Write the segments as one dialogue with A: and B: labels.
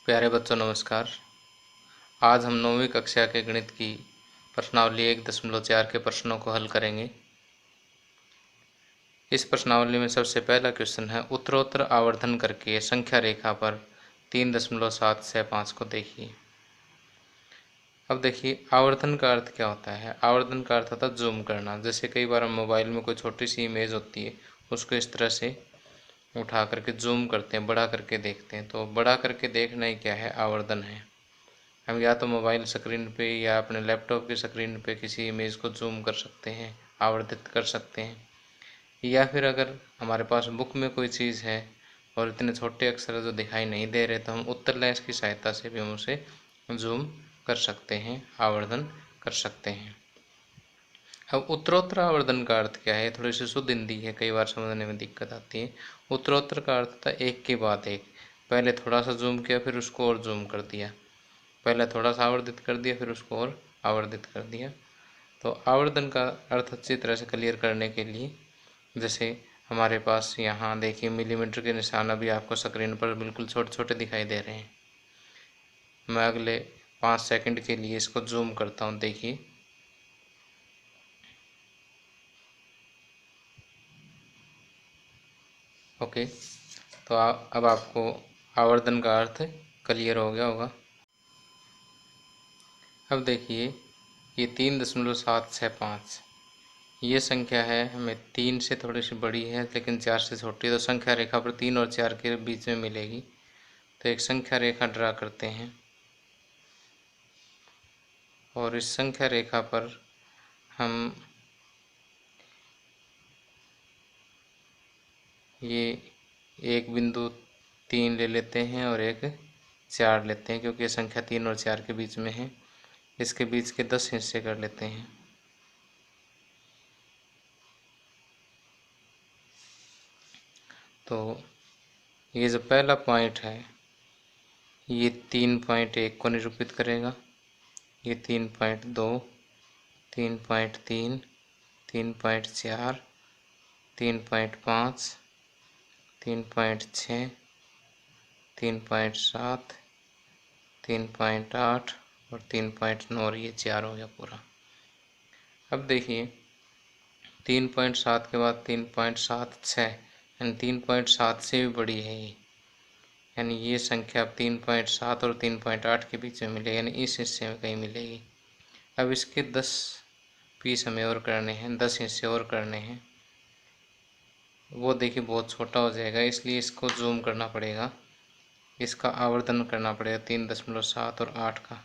A: प्यारे बच्चों नमस्कार। आज हम 9वीं कक्षा के गणित की प्रश्नावली 1.4 के प्रश्नों को हल करेंगे। इस प्रश्नावली में सबसे पहला क्वेश्चन है, उत्तरोत्तर आवर्धन करके संख्या रेखा पर 3.765 को देखिए। अब देखिए, आवर्धन का अर्थ क्या होता है। आवर्धन का अर्थ होता है जूम करना। जैसे कई बार हम मोबाइल में कोई छोटी सी इमेज होती है, उसको इस तरह से उठा करके जूम करते हैं, बड़ा करके देखते हैं। तो बड़ा करके देखना ही क्या है, आवर्धन है। हम या तो मोबाइल स्क्रीन पे या अपने लैपटॉप की स्क्रीन पे किसी इमेज को जूम कर सकते हैं, आवर्धित कर सकते हैं, या फिर अगर हमारे पास बुक में कोई चीज़ है और इतने छोटे अक्षर जो दिखाई नहीं दे रहे, तो हम उत्तर लेंस की सहायता से भी हम उसे जूम कर सकते हैं, आवर्धन कर सकते हैं। अब उत्तरोत्तर आवर्धन का अर्थ क्या है, थोड़ी सी शुद्ध हिंदी है, कई बार समझने में दिक्कत आती है। उत्तरोत्तर का अर्थ था एक के बाद एक, पहले थोड़ा सा जूम किया फिर उसको और जूम कर दिया, पहले थोड़ा सा आवर्धित कर दिया फिर उसको और आवर्धित कर दिया। तो आवर्धन का अर्थ अच्छी तरह से क्लियर करने के लिए, जैसे हमारे पास यहाँ देखिए मिलीमीटर के निशान अभी आपको स्क्रीन पर बिल्कुल छोटे छोटे दिखाई दे रहे हैं। मैं अगले 5 सेकंड के लिए इसको जूम करता हूँ, देखिए। ओके, तो अब आपको आवर्धन का अर्थ क्लियर हो गया होगा। अब देखिए, ये 3.765 ये संख्या है, हमें 3 से थोड़ी सी बड़ी है लेकिन 4 से छोटी है, तो संख्या रेखा पर 3 और 4 के बीच में मिलेगी। तो एक संख्या रेखा ड्रा करते हैं और इस संख्या रेखा पर हम ये एक बिंदु 3 ले लेते हैं और एक 4 लेते हैं, क्योंकि ये संख्या 3 और 4 के बीच में है। इसके बीच के 10 हिस्से कर लेते हैं। तो ये जो पहला पॉइंट है ये 3.1 को निरूपित करेगा, ये 3.2, 3.3, 3.4, 3.5, 3.6, 3.7, 3.8 और 3.9, और ये 4 हो गया पूरा। अब देखिए, 3.7 के बाद 3.76, यानी 3.7 से भी बड़ी है ये, यानी ये संख्या अब 3.7 और 3.8 के बीच में मिलेगी, यानी इस हिस्से में कहीं मिलेगी। अब इसके 10 पीस हमें और करने हैं, 10 हिस्से और करने हैं। वो देखिए बहुत छोटा हो जाएगा, इसलिए इसको जूम करना पड़ेगा, इसका आवर्धन करना पड़ेगा 3.7 और 8 का।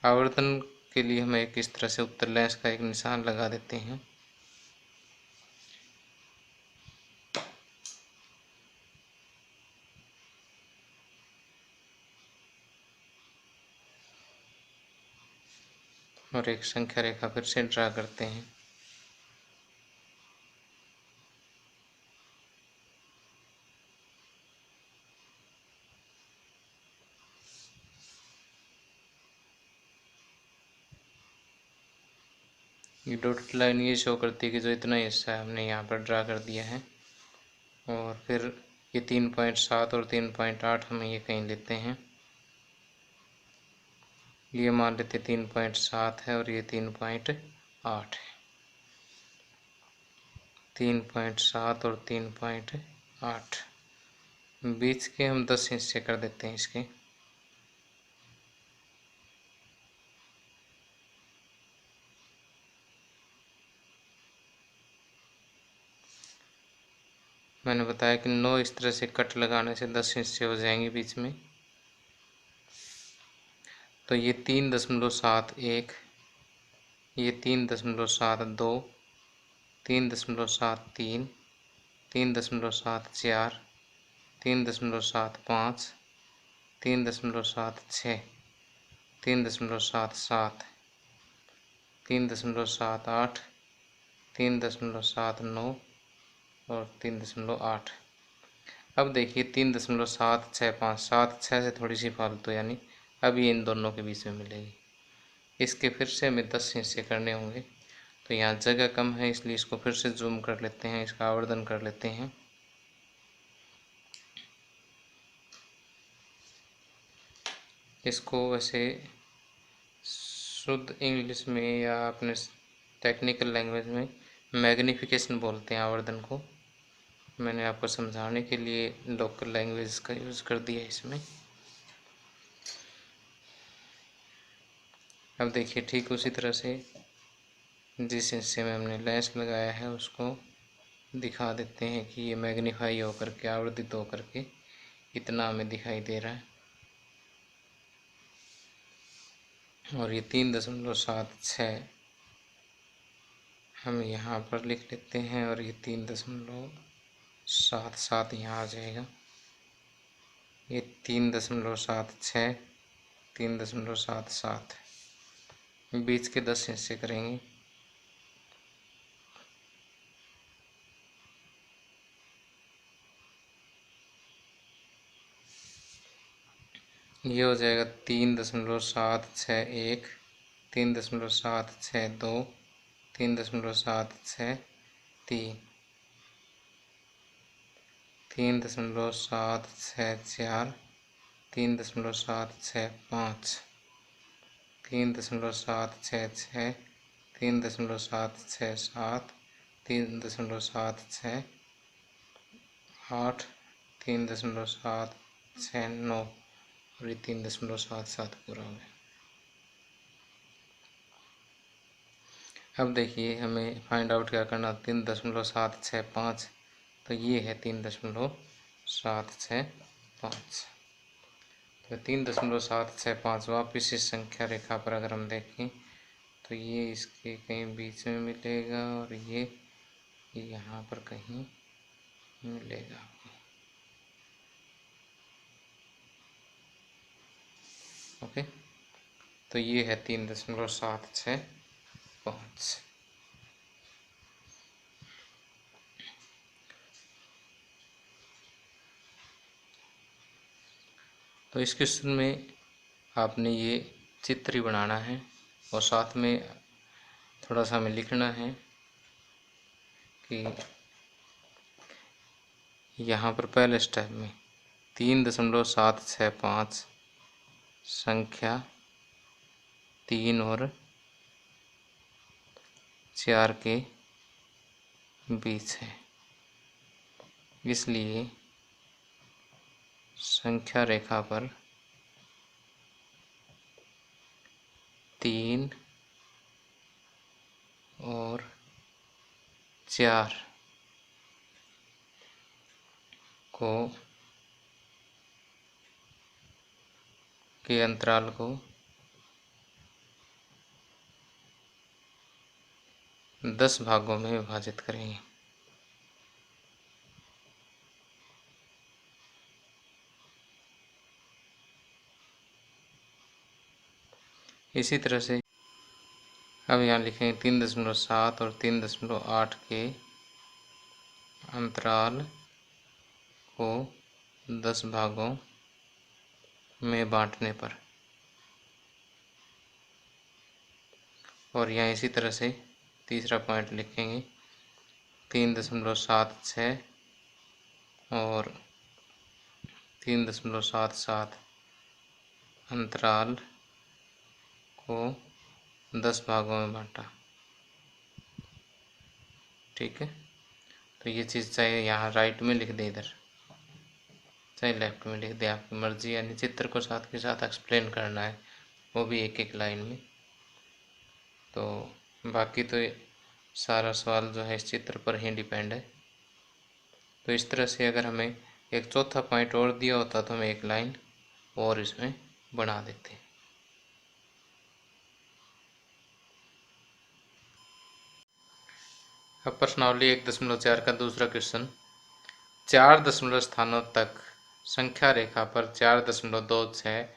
A: आवर्धन के लिए हम एक इस तरह से उत्तर लेंस का एक निशान लगा देते हैं। और एक संख्या रेखा फिर से ड्रा करते हैं। ये डॉटेड लाइन ये शो करती है कि जो इतना हिस्सा है हमने यहाँ पर ड्रा कर दिया है। और फिर ये 3.7 और 3.8 हम ये कहीं लेते हैं, ये मान लेते 3.7 है और ये 3.8 है। 3.7 और 3.8 बीच के हम 10 हिस्से कर देते हैं इसके। मैंने बताया कि 9 इस तरह से कट लगाने से 10 हिस्से हो जाएंगे बीच में। तो ये 3.71, ये 3.72, 3.73, 3.74, 3.75, 3.76, 3.77, 3.78, 3.79 और 3.8। अब देखिए 3.765, 7 से थोड़ी सी फालतू, यानी अब ये इन दोनों के बीच में मिलेगी। इसके फिर से हमें 10 हिस्से करने होंगे, तो यहाँ जगह कम है इसलिए इसको फिर से जूम कर लेते हैं, इसका आवर्धन कर लेते हैं। इसको वैसे शुद्ध इंग्लिश में या अपने टेक्निकल लैंग्वेज में मैग्नीफिकेशन बोलते हैं आवर्धन को। मैंने आपको समझाने के लिए लोकल लैंग्वेज का यूज़ कर दिया इसमें। अब देखिए ठीक उसी तरह से जिस हिस्से में हमने लेंस लगाया है उसको दिखा देते हैं कि ये मैग्नीफाई होकर के, आवर्धित होकर के इतना हमें दिखाई दे रहा है। और ये 3.76 हम यहाँ पर लिख लेते हैं और ये 3.77 यहाँ आ जाएगा। ये 3.76, 3.77 बीच के 10 हिस्से करेंगे। ये हो जाएगा 3.761, 3.762, 3.763, 3.764, 3.765, 3.766, 3.767, 3.768, 3.769 और ये 3.77 पूरा हो गया। अब देखिए हमें फाइंड आउट क्या करना, 3.765, तो ये है 3.765। तो 3.765 वापिस इस संख्या रेखा पर अगर हम देखें तो ये इसके कहीं बीच में मिलेगा और ये यहाँ पर कहीं मिलेगा। ओके, तो ये है 3.765। तो इस क्वेश्चन में आपने ये चित्र ही बनाना है और साथ में थोड़ा सा हमें लिखना है कि यहाँ पर पहले स्टेप में 3.765 संख्या 3 और 4 के बीच है, इसलिए संख्या रेखा पर 3 और 4 को के अंतराल को 10 भागों में विभाजित करेंगे। इसी तरह से अब यहाँ लिखेंगे 3.7 और 3.8 के अंतराल को 10 भागों में बांटने पर, और यहाँ इसी तरह से तीसरा पॉइंट लिखेंगे 3.76 और 3.77 अंतराल को 10 भागों में बांटा। ठीक है, तो ये चीज़ चाहे यहाँ राइट में लिख दे, इधर चाहे लेफ्ट में लिख दे, आपकी मर्जी, यानी चित्र को साथ के साथ एक्सप्लेन करना है, वो भी एक एक लाइन में। तो बाकी तो सारा सवाल जो है इस चित्र पर ही डिपेंड है। तो इस तरह से अगर हमें एक चौथा पॉइंट और दिया होता तो हम एक लाइन और इसमें बना देते। अब प्रश्नावली 1.4 का दूसरा क्वेश्चन, 4 दशमलव स्थानों तक संख्या रेखा पर 4.26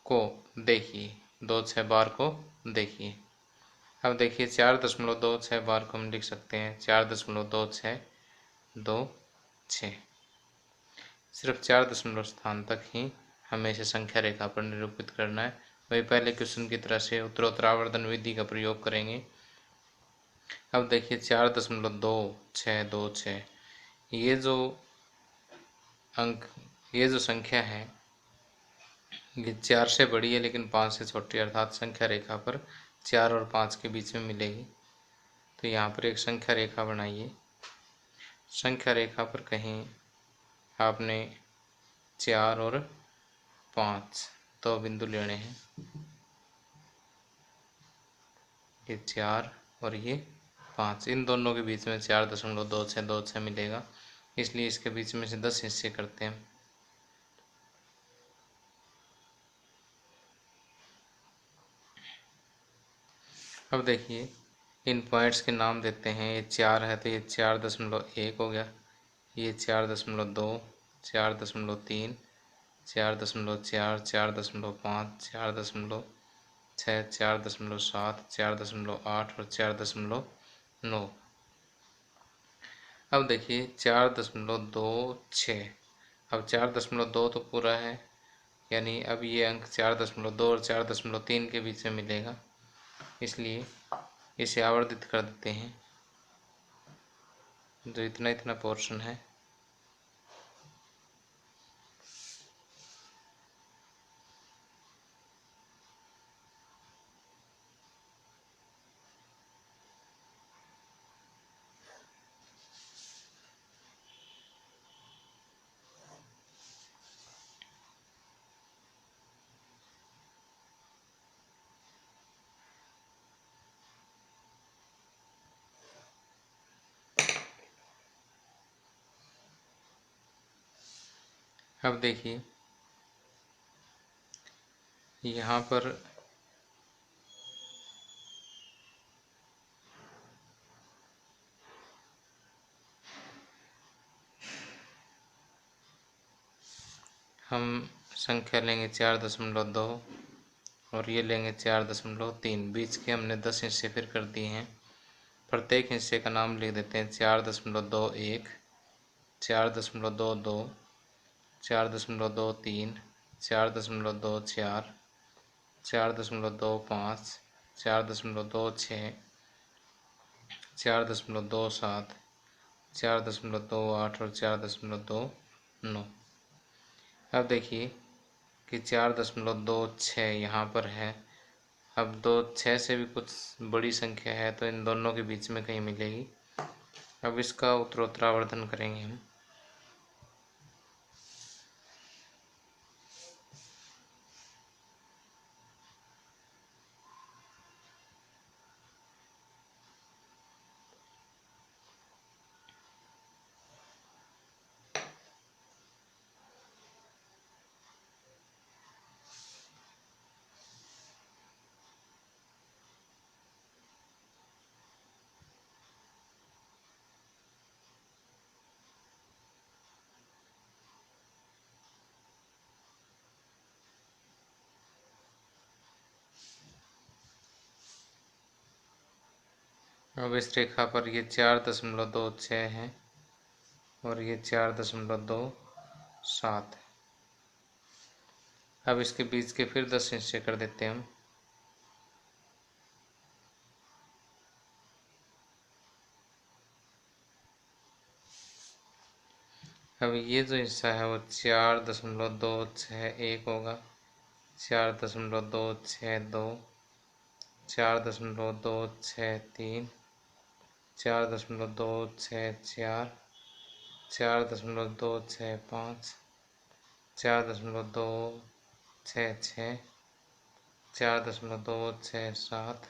A: को देखिए, 26 बार को देखिए। अब देखिए 4.26 बार को हम लिख सकते हैं 4.2626, सिर्फ 4 दशमलव स्थान तक ही हमें इसे संख्या रेखा पर निरूपित करना है। वही पहले क्वेश्चन की तरह से उत्तरोत्तर आवर्धन विधि का प्रयोग करेंगे। अब देखिए 4.2626, ये जो अंक, ये जो संख्या है ये 4 से बड़ी है लेकिन 5 से छोटी, अर्थात संख्या रेखा पर 4 और 5 के बीच में मिलेगी। तो यहाँ पर एक संख्या रेखा बनाइए। संख्या रेखा पर कहीं आपने 4 और 5 दो बिंदु लेने हैं। ये 4 और ये 5, इन दोनों के बीच में 4.2626 मिलेगा, इसलिए इसके बीच में से 10 हिस्से करते हैं। अब देखिए इन पॉइंट्स के नाम देते हैं। ये 4 है तो ये 4.1 हो गया, ये 4.2, 4.3, 4.4, 4.5, 4.6, 4.7, 4.8 और 4.9। अब देखिए 4.26, अब 4.2 तो पूरा है, यानी अब ये अंक 4.2 और 4.3 के बीच में मिलेगा, इसलिए इसे आवर्धित कर देते हैं। जो इतना इतना पोर्शन है अब देखिए यहाँ पर हम संख्या लेंगे 4.2 और ये लेंगे 4.3। बीच के हमने 10 हिस्से फिर कर दिए हैं। प्रत्येक हिस्से का नाम लिख देते हैं। 4.21, 4.22, 4.23, 4.24, 4.25, 4.26, 4.27, 4.28 और 4.29। अब देखिए कि 4.26 यहाँ पर है। अब 6 से भी कुछ बड़ी संख्या है तो इन दोनों के बीच में कहीं मिलेगी। अब इसका उत्तरोत्तरावर्धन करेंगे हम। अब इस रेखा पर ये 4.26 है और ये 4.27। अब इसके बीच के फिर 10 हिस्से कर देते हैं हम। अब ये जो हिस्सा है वो 4.261 होगा, 4.262, 4.263, 4.264, 4.265, 4.266, 4.267,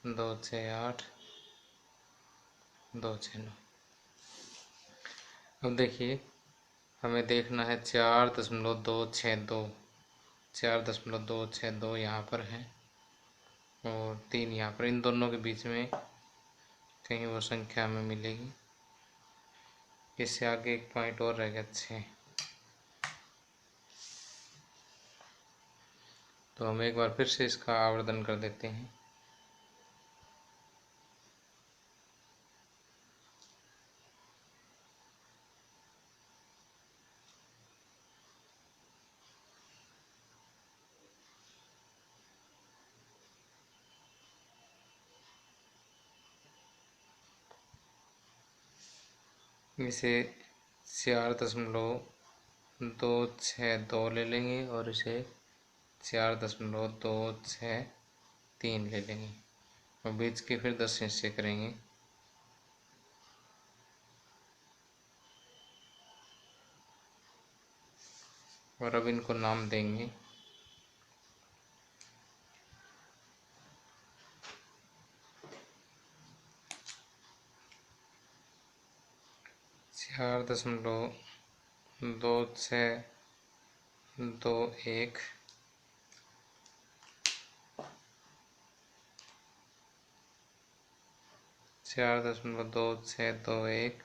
A: 268, 269। अब देखिए हमें देखना है 4.262, 4.262 यहाँ पर है और 3 यहाँ पर, इन दोनों के बीच में कहीं वो संख्या हमें मिलेगी। इससे आगे एक पॉइंट और रह गया 6। तो हम एक बार फिर से इसका आवर्धन कर देते हैं। इसे 4.2 262 ले लेंगे और इसे 4.263 ले लेंगे और बीच के फिर 10 हिस्से करेंगे। और अब इनको नाम देंगे। चार दशमलव 2621 4.2621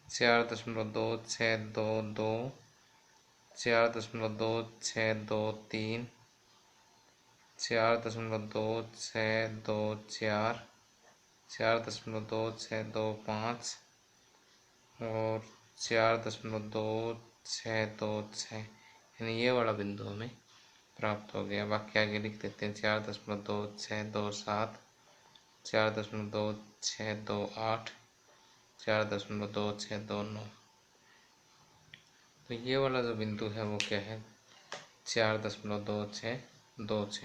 A: 4.2622 4.2623 4.2624 4.2625 और 4.2626 यानी ये वाला बिंदु हमें प्राप्त हो गया। वाक्य आगे लिख देते हैं। 4.2627 4.2628 4.2629। तो ये वाला जो बिंदु है वो क्या है? 4.2626।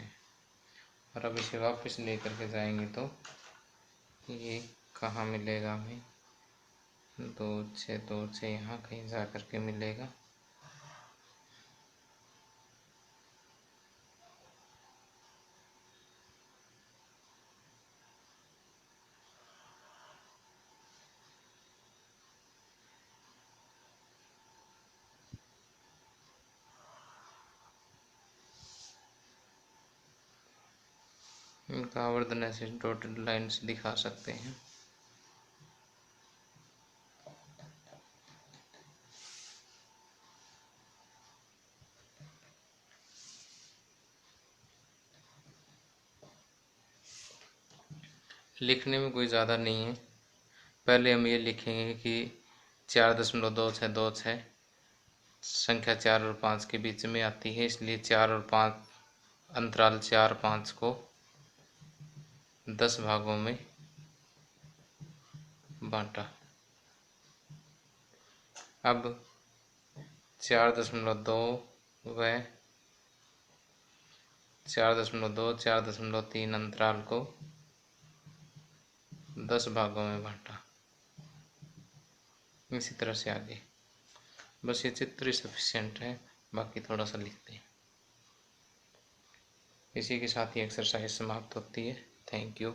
A: और अब इसे वापस लेकर के जाएंगे तो ये कहाँ मिलेगा हमें? 2626 यहाँ कहीं जा कर के मिलेगा। इनका आवर्धन ऐसे डॉटेड लाइन्स दिखा सकते हैं। लिखने में कोई ज़्यादा नहीं है। पहले हम ये लिखेंगे कि 4.2626 संख्या 4 और 5 के बीच में आती है, इसलिए 4 और 5 अंतराल 4 5 को 10 भागों में बांटा। अब 4.2 व 4.2 4.3 अंतराल को 10 भागों में बांटा। इसी तरह से आगे। बस ये चित्र ही सफिशिएंट है, बाकी थोड़ा सा लिखते हैं। इसी के साथ ही एक्सरसाइज समाप्त होती है। Thank you.